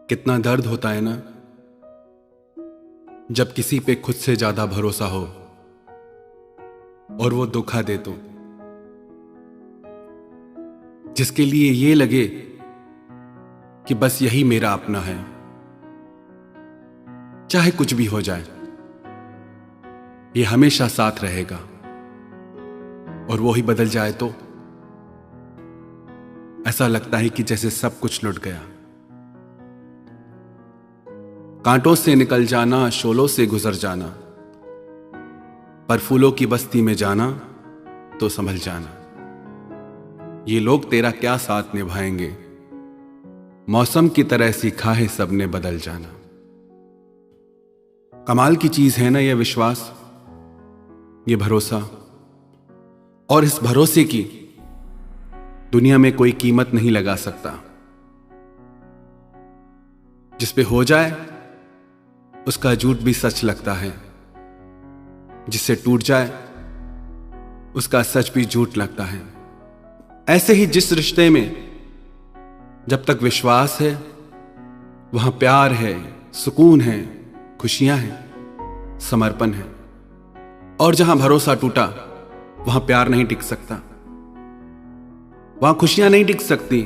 कितना दर्द होता है ना जब किसी पे खुद से ज्यादा भरोसा हो और वो धोखा दे तो, जिसके लिए ये लगे कि बस यही मेरा अपना है, चाहे कुछ भी हो जाए ये हमेशा साथ रहेगा, और वो ही बदल जाए तो ऐसा लगता है कि जैसे सब कुछ लुट गया। कांटों से निकल जाना, शोलों से गुजर जाना, पर फूलों की बस्ती में जाना तो संभल जाना। ये लोग तेरा क्या साथ निभाएंगे, मौसम की तरह सीखा है सबने बदल जाना। कमाल की चीज है ना ये विश्वास, ये भरोसा, और इस भरोसे की दुनिया में कोई कीमत नहीं लगा सकता। जिस पे हो जाए उसका झूठ भी सच लगता है, जिससे टूट जाए उसका सच भी झूठ लगता है। ऐसे ही जिस रिश्ते में जब तक विश्वास है वहां प्यार है, सुकून है, खुशियां हैं, समर्पण है, और जहां भरोसा टूटा वहां प्यार नहीं टिक सकता, वहां खुशियां नहीं टिक सकती।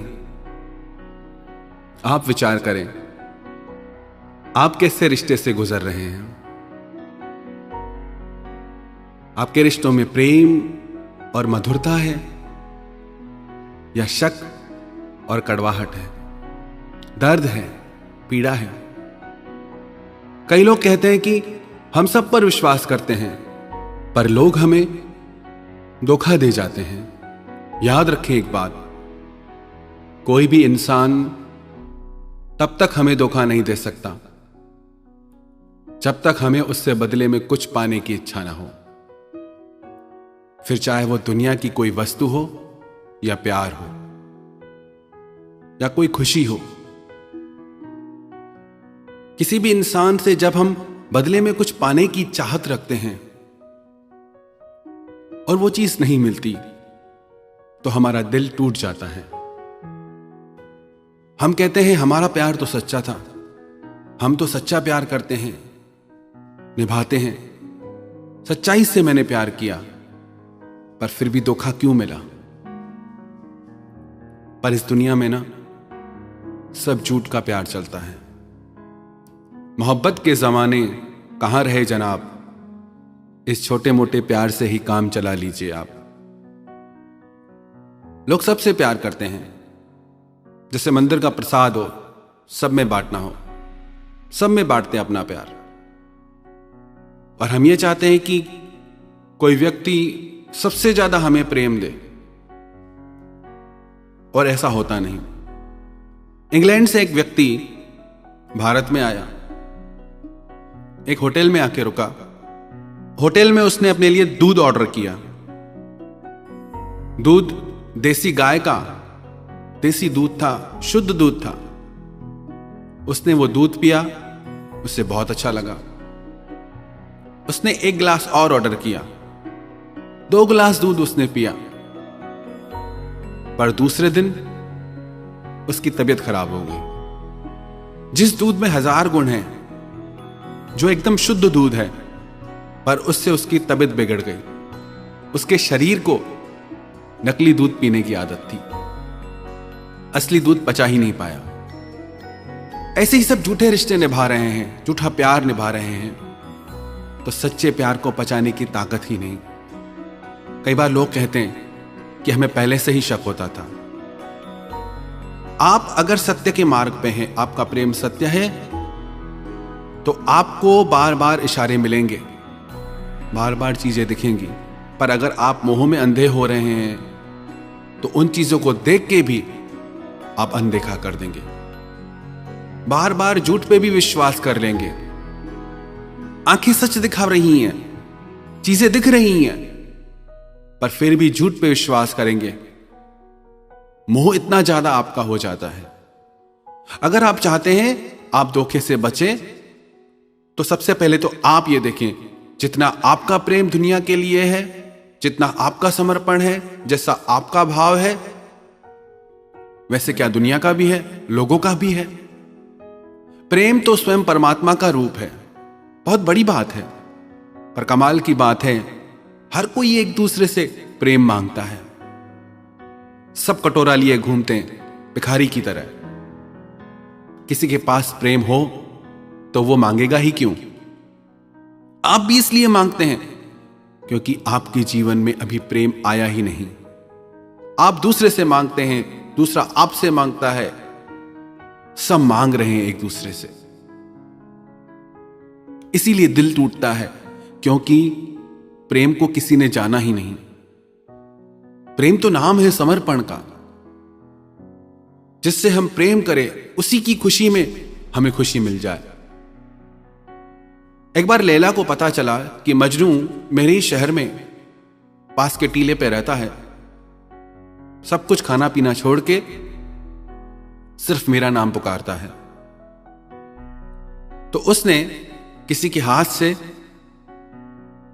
आप विचार करें, आप कैसे रिश्ते से गुजर रहे हैं? आपके रिश्तों में प्रेम और मधुरता है या शक और कड़वाहट है, दर्द है, पीड़ा है? कई लोग कहते हैं कि हम सब पर विश्वास करते हैं, पर लोग हमें धोखा दे जाते हैं। याद रखें एक बात, कोई भी इंसान तब तक हमें धोखा नहीं दे सकता जब तक हमें उससे बदले में कुछ पाने की इच्छा ना हो, फिर चाहे वो दुनिया की कोई वस्तु हो या प्यार हो या कोई खुशी हो। किसी भी इंसान से जब हम बदले में कुछ पाने की चाहत रखते हैं और वो चीज नहीं मिलती तो हमारा दिल टूट जाता है। हम कहते हैं हमारा प्यार तो सच्चा था, हम तो सच्चा प्यार करते हैं, निभाते हैं, सच्चाई से मैंने प्यार किया, पर फिर भी धोखा क्यों मिला? पर इस दुनिया में ना सब झूठ का प्यार चलता है। मोहब्बत के जमाने कहां रहे जनाब, इस छोटे मोटे प्यार से ही काम चला लीजिए आप। लोग सबसे प्यार करते हैं, जैसे मंदिर का प्रसाद हो, सब में बांटना हो, सब में बांटते हैं अपना प्यार। और हम ये चाहते हैं कि कोई व्यक्ति सबसे ज्यादा हमें प्रेम दे, और ऐसा होता नहीं। इंग्लैंड से एक व्यक्ति भारत में आया, एक होटल में आके रुका। होटल में उसने अपने लिए दूध ऑर्डर किया। दूध देसी गाय का देसी दूध था, शुद्ध दूध था। उसने वो दूध पिया, उसे बहुत अच्छा लगा। उसने एक गिलास और ऑर्डर किया, 2 गिलास दूध उसने पिया। पर दूसरे दिन उसकी तबीयत खराब हो गई। जिस दूध में 1000 गुण हैं, जो एकदम शुद्ध दूध है, पर उससे उसकी तबीयत बिगड़ गई। उसके शरीर को नकली दूध पीने की आदत थी, असली दूध पचा ही नहीं पाया। ऐसे ही सब झूठे रिश्ते निभा रहे हैं, झूठा प्यार निभा रहे हैं, तो सच्चे प्यार को पचाने की ताकत ही नहीं। कई बार लोग कहते हैं कि हमें पहले से ही शक होता था। आप अगर सत्य के मार्ग पे हैं, आपका प्रेम सत्य है, तो आपको बार बार इशारे मिलेंगे, बार बार चीजें दिखेंगी। पर अगर आप मोह में अंधे हो रहे हैं तो उन चीजों को देख के भी आप अनदेखा कर देंगे, बार बार झूठ पे भी विश्वास कर लेंगे। आंखें सच दिखा रही हैं, चीजें दिख रही हैं, पर फिर भी झूठ पे विश्वास करेंगे। मोह इतना ज्यादा आपका हो जाता है। अगर आप चाहते हैं आप धोखे से बचें, तो सबसे पहले तो आप ये देखें, जितना आपका प्रेम दुनिया के लिए है, जितना आपका समर्पण है, जैसा आपका भाव है, वैसे क्या दुनिया का भी है, लोगों का भी है। प्रेम तो स्वयं परमात्मा का रूप है। बहुत बड़ी बात है। पर कमाल की बात है, हर कोई एक दूसरे से प्रेम मांगता है। सब कटोरा लिए घूमते हैं भिखारी की तरह। किसी के पास प्रेम हो तो वो मांगेगा ही क्यों? आप भी इसलिए मांगते हैं क्योंकि आपके जीवन में अभी प्रेम आया ही नहीं। आप दूसरे से मांगते हैं, दूसरा आपसे मांगता है, सब मांग रहे हैं एक दूसरे से। इसीलिए दिल टूटता है, क्योंकि प्रेम को किसी ने जाना ही नहीं। प्रेम तो नाम है समर्पण का। जिससे हम प्रेम करें उसी की खुशी में हमें खुशी मिल जाए। एक बार लैला को पता चला कि मजनू मेरे ही शहर में पास के टीले पे रहता है। सब कुछ खाना पीना छोड़ के सिर्फ मेरा नाम पुकारता है। तो उसने किसी के हाथ से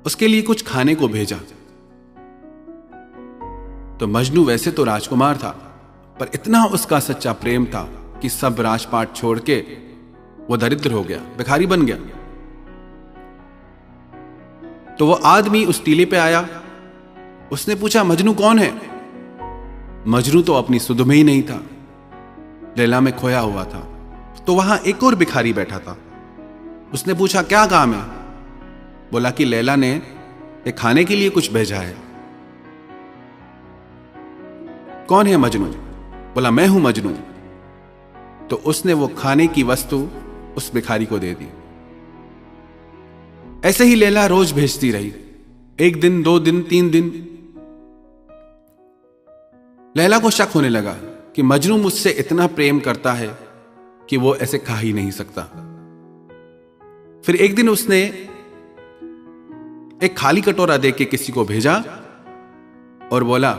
उसके लिए कुछ खाने को भेजा। तो मजनू वैसे तो राजकुमार था, पर इतना उसका सच्चा प्रेम था कि सब राजपाट छोड़ के वो दरिद्र हो गया, भिखारी बन गया। तो वो आदमी उस टीले पे आया। उसने पूछा, मजनू कौन है? मजनू तो अपनी सुध में ही नहीं था, लैला में खोया हुआ था। तो वहां एक और भिखारी बैठा था। उसने पूछा, क्या काम है? बोला कि लैला ने एक खाने के लिए कुछ भेजा है। कौन है मजनू? बोला, मैं हूं मजनू। तो उसने वो खाने की वस्तु उस भिखारी को दे दी। ऐसे ही लैला रोज भेजती रही। 1 दिन, 2 दिन, 3 दिन। लैला को शक होने लगा कि मजनू मुझसे इतना प्रेम करता है कि वो ऐसे खा ही नहीं सकता। फिर एक दिन उसने एक खाली कटोरा देके किसी को भेजा और बोला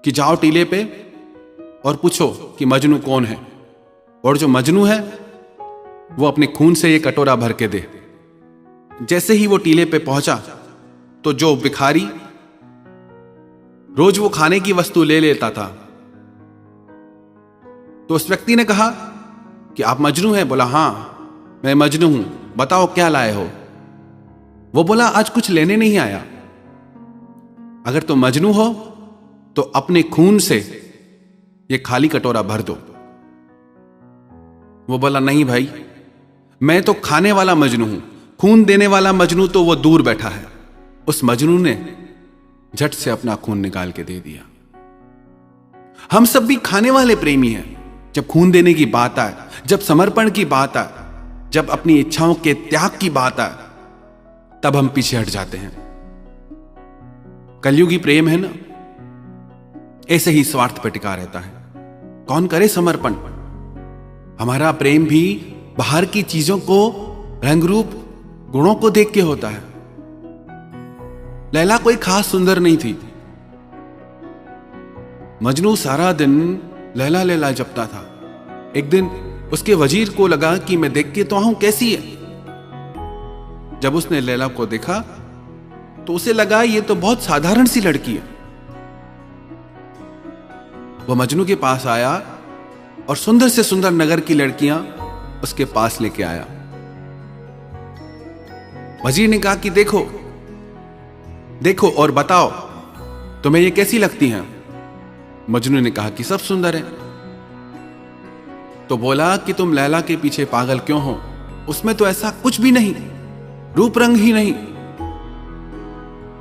कि जाओ टीले पे और पूछो कि मजनू कौन है, और जो मजनू है वो अपने खून से ये कटोरा भर के दे। जैसे ही वो टीले पे पहुंचा तो जो भिखारी रोज वो खाने की वस्तु ले लेता था, तो उस व्यक्ति ने कहा कि आप मजनू हैं? बोला, हां मैं मजनू हूं, बताओ क्या लाए हो? वो बोला, आज कुछ लेने नहीं आया। अगर तुम मजनू हो तो अपने खून से ये खाली कटोरा भर दो। वो बोला, नहीं भाई, मैं तो खाने वाला मजनू हूं, खून देने वाला मजनू तो वो दूर बैठा है। उस मजनू ने झट से अपना खून निकाल के दे दिया। हम सब भी खाने वाले प्रेमी हैं। जब खून देने की बात आए, जब समर्पण की बात आए, जब अपनी इच्छाओं के त्याग की बात आए, तब हम पीछे हट जाते हैं। कलयुगी प्रेम है ना, ऐसे ही स्वार्थ पर टिका रहता है। कौन करे समर्पण? हमारा प्रेम भी बाहर की चीजों को, रंग रूप, गुणों को देख के होता है। लैला कोई खास सुंदर नहीं थी। मजनू सारा दिन लैला लैला जपता था। एक दिन उसके वजीर को लगा कि मैं देख के तो आऊं कैसी है। जब उसने लैला को देखा तो उसे लगा ये तो बहुत साधारण सी लड़की है। वो मजनू के पास आया और सुंदर से सुंदर नगर की लड़कियां उसके पास लेके आया। वजीर ने कहा कि देखो देखो और बताओ तुम्हें ये कैसी लगती हैं? मजनू ने कहा कि सब सुंदर है। तो बोला कि तुम लैला के पीछे पागल क्यों हो? उसमें तो ऐसा कुछ भी नहीं, रूप रंग ही नहीं।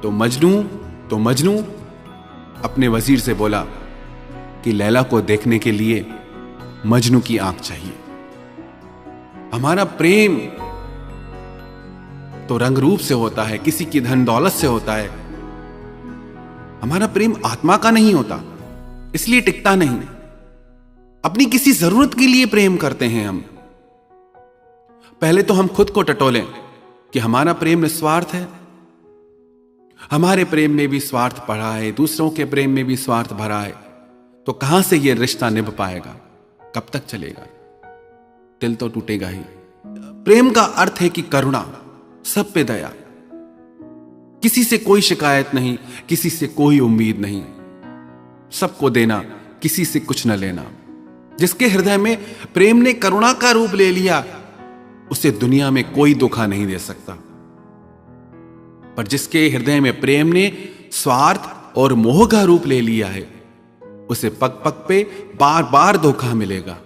तो मजनू अपने वजीर से बोला कि लैला को देखने के लिए मजनू की आंख चाहिए। हमारा प्रेम तो रंग रूप से होता है, किसी की धन दौलत से होता है। हमारा प्रेम आत्मा का नहीं होता, इसलिए टिकता नहीं। अपनी किसी जरूरत के लिए प्रेम करते हैं हम। पहले तो हम खुद को टटोलें कि हमारा प्रेम निस्वार्थ है। हमारे प्रेम में भी स्वार्थ पड़ा है, दूसरों के प्रेम में भी स्वार्थ भरा है, तो कहां से यह रिश्ता निभ पाएगा? कब तक चलेगा? दिल तो टूटेगा ही। प्रेम का अर्थ है कि करुणा, सब पे दया, किसी से कोई शिकायत नहीं, किसी से कोई उम्मीद नहीं, सबको देना, किसी से कुछ न लेना। जिसके हृदय में प्रेम ने करुणा का रूप ले लिया, उसे दुनिया में कोई धोखा नहीं दे सकता। पर जिसके हृदय में प्रेम ने स्वार्थ और मोह का रूप ले लिया है, उसे पग पग पे बार बार धोखा मिलेगा।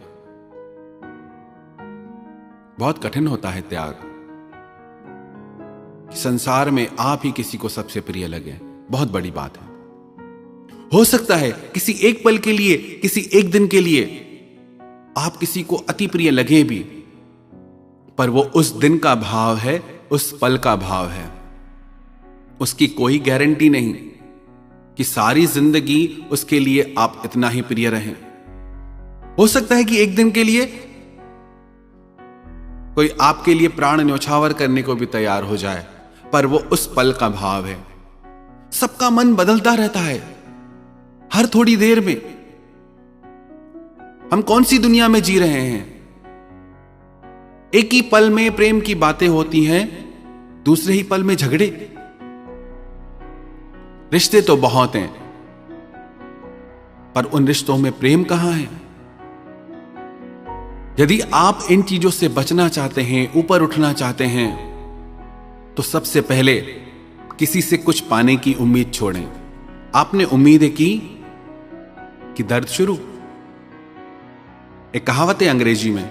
बहुत कठिन होता है त्याग। संसार में आप ही किसी को सबसे प्रिय लगे, बहुत बड़ी बात है। हो सकता है किसी एक पल के लिए, किसी एक दिन के लिए आप किसी को अति प्रिय लगे भी, पर वो उस दिन का भाव है, उस पल का भाव है। उसकी कोई गारंटी नहीं कि सारी जिंदगी उसके लिए आप इतना ही प्रिय रहें। हो सकता है कि एक दिन के लिए कोई आपके लिए प्राण न्यौछावर करने को भी तैयार हो जाए, पर वो उस पल का भाव है। सबका मन बदलता रहता है हर थोड़ी देर में। हम कौन सी दुनिया में जी रहे हैं? एक ही पल में प्रेम की बातें होती हैं, दूसरे ही पल में झगड़े। रिश्ते तो बहुत हैं, पर उन रिश्तों में प्रेम कहां है? यदि आप इन चीजों से बचना चाहते हैं, ऊपर उठना चाहते हैं, तो सबसे पहले किसी से कुछ पाने की उम्मीद छोड़ें। आपने उम्मीदें की कि दर्द शुरू। एक कहावत है अंग्रेजी में,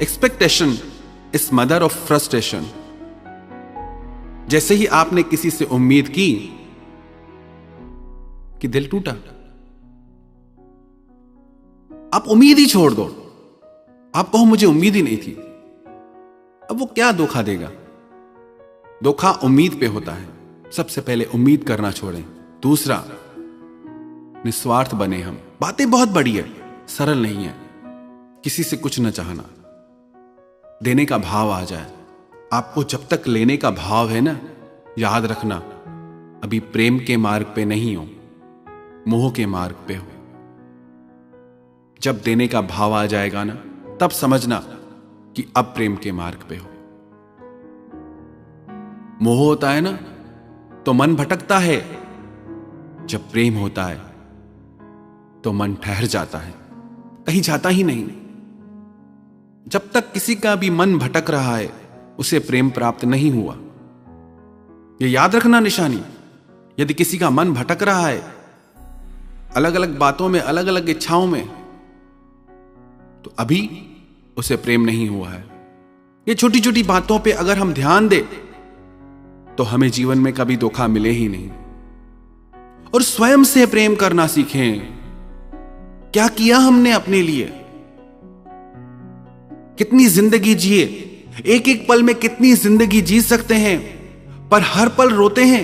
expectation is mother of frustration. जैसे ही आपने किसी से उम्मीद की कि दिल टूटा, आप उम्मीद ही छोड़ दो। आप कहो मुझे उम्मीद ही नहीं थी, अब वो क्या धोखा देगा? धोखा उम्मीद पे होता है। सबसे पहले उम्मीद करना छोड़ें। दूसरा, निस्वार्थ बने हम। बातें बहुत बड़ी है, सरल नहीं है। किसी से कुछ न चाहना, देने का भाव आ जाए। आपको जब तक लेने का भाव है ना, याद रखना अभी प्रेम के मार्ग पे नहीं हो, मोह के मार्ग पे हो। जब देने का भाव आ जाएगा ना, तब समझना कि अब प्रेम के मार्ग पे हो। मोह होता है ना तो मन भटकता है, जब प्रेम होता है तो मन ठहर जाता है, कहीं जाता ही नहीं। जब तक किसी का भी मन भटक रहा है, उसे प्रेम प्राप्त नहीं हुआ। यह याद रखना निशानी। यदि किसी का मन भटक रहा है अलग अलग बातों में, अलग अलग इच्छाओं में, तो अभी उसे प्रेम नहीं हुआ है। ये छोटी छोटी बातों पे अगर हम ध्यान दें तो हमें जीवन में कभी धोखा मिले ही नहीं। और स्वयं से प्रेम करना सीखें। क्या किया हमने अपने लिए? कितनी जिंदगी जिए, एक एक पल में कितनी जिंदगी जी सकते हैं, पर हर पल रोते हैं,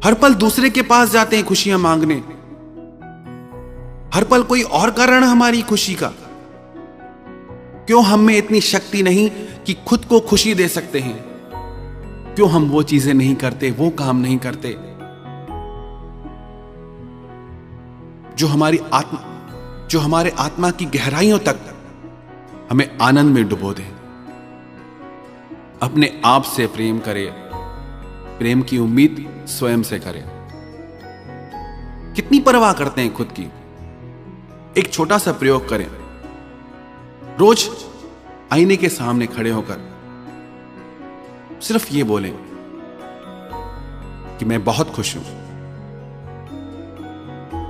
हर पल दूसरे के पास जाते हैं खुशियां मांगने। हर पल कोई और कारण हमारी खुशी का। क्यों हम में इतनी शक्ति नहीं कि खुद को खुशी दे सकते हैं? क्यों हम वो चीजें नहीं करते, वो काम नहीं करते जो हमारे आत्मा की गहराइयों तक हमें आनंद में डुबो दे? अपने आप से प्रेम करें। प्रेम की उम्मीद स्वयं से करें। कितनी परवाह करते हैं खुद की? एक छोटा सा प्रयोग करें। रोज आईने के सामने खड़े होकर सिर्फ ये बोलें कि मैं बहुत खुश हूं,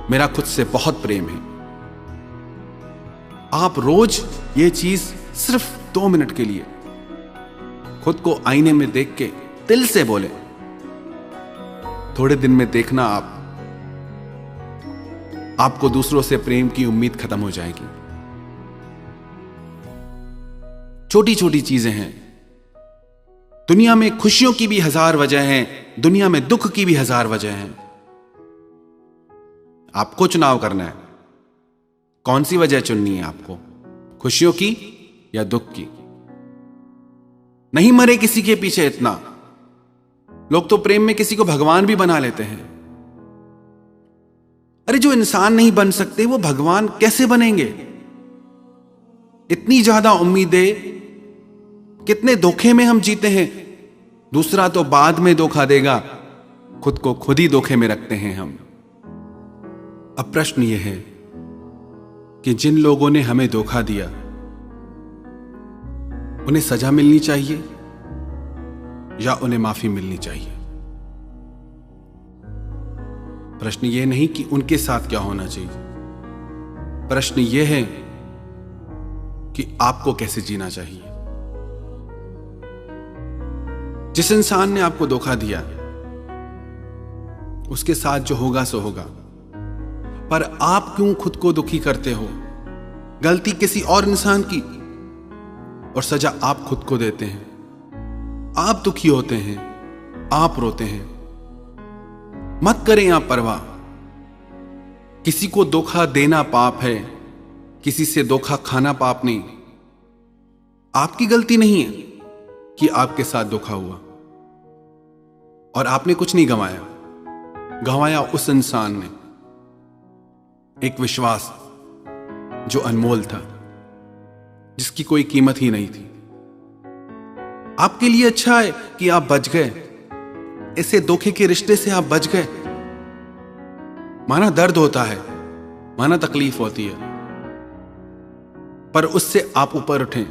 मेरा खुद से बहुत प्रेम है। आप रोज ये चीज सिर्फ 2 मिनट के लिए खुद को आईने में देख के दिल से बोले। थोड़े दिन में देखना आपको दूसरों से प्रेम की उम्मीद खत्म हो जाएगी। छोटी छोटी चीजें हैं। दुनिया में खुशियों की भी 1000 वजह हैं, दुनिया में दुख की भी 1000 वजह हैं। आपको चुनाव करना है, कौन सी वजह चुननी है आपको, खुशियों की या दुख की। नहीं मरे किसी के पीछे इतना। लोग तो प्रेम में किसी को भगवान भी बना लेते हैं। अरे जो इंसान नहीं बन सकते वो भगवान कैसे बनेंगे? इतनी ज्यादा उम्मीदें, कितने धोखे में हम जीते हैं। दूसरा तो बाद में धोखा देगा, खुद को खुद ही धोखे में रखते हैं हम। अब प्रश्न यह है कि जिन लोगों ने हमें धोखा दिया उन्हें सजा मिलनी चाहिए या उन्हें माफी मिलनी चाहिए। प्रश्न यह नहीं कि उनके साथ क्या होना चाहिए, प्रश्न यह है कि आपको कैसे जीना चाहिए। जिस इंसान ने आपको धोखा दिया उसके साथ जो होगा सो होगा, पर आप क्यों खुद को दुखी करते हो? गलती किसी और इंसान की और सजा आप खुद को देते हैं। आप दुखी होते हैं, आप रोते हैं। मत करें आप परवाह। किसी को धोखा देना पाप है, किसी से धोखा खाना पाप नहीं। आपकी गलती नहीं है कि आपके साथ धोखा हुआ और आपने कुछ नहीं गंवाया। गंवाया उस इंसान ने एक विश्वास जो अनमोल था, जिसकी कोई कीमत ही नहीं थी। आपके लिए अच्छा है कि आप बच गए, ऐसे धोखे के रिश्ते से आप बच गए। माना दर्द होता है, माना तकलीफ होती है, पर उससे आप ऊपर उठें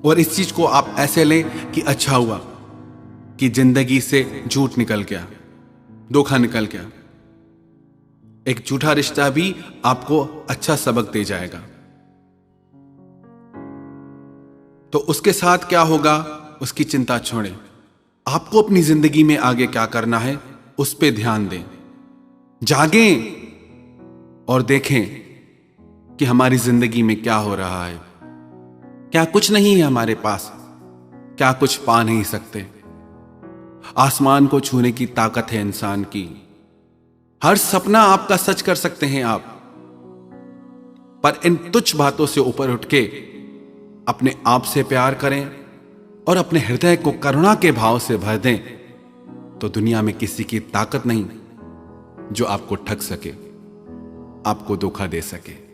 और इस चीज को आप ऐसे लें कि अच्छा हुआ कि जिंदगी से झूठ निकल गया, धोखा निकल गया। एक झूठा रिश्ता भी आपको अच्छा सबक दे जाएगा। तो उसके साथ क्या होगा उसकी चिंता छोड़ें। आपको अपनी जिंदगी में आगे क्या करना है उस पे ध्यान दें। जागें और देखें कि हमारी जिंदगी में क्या हो रहा है। क्या कुछ नहीं है हमारे पास? क्या कुछ पा नहीं सकते? आसमान को छूने की ताकत है इंसान की। हर सपना आपका सच कर सकते हैं आप, पर इन तुच्छ बातों से ऊपर उठ के अपने आप से प्यार करें और अपने हृदय को करुणा के भाव से भर दें, तो दुनिया में किसी की ताकत नहीं जो आपको ठग सके, आपको धोखा दे सके।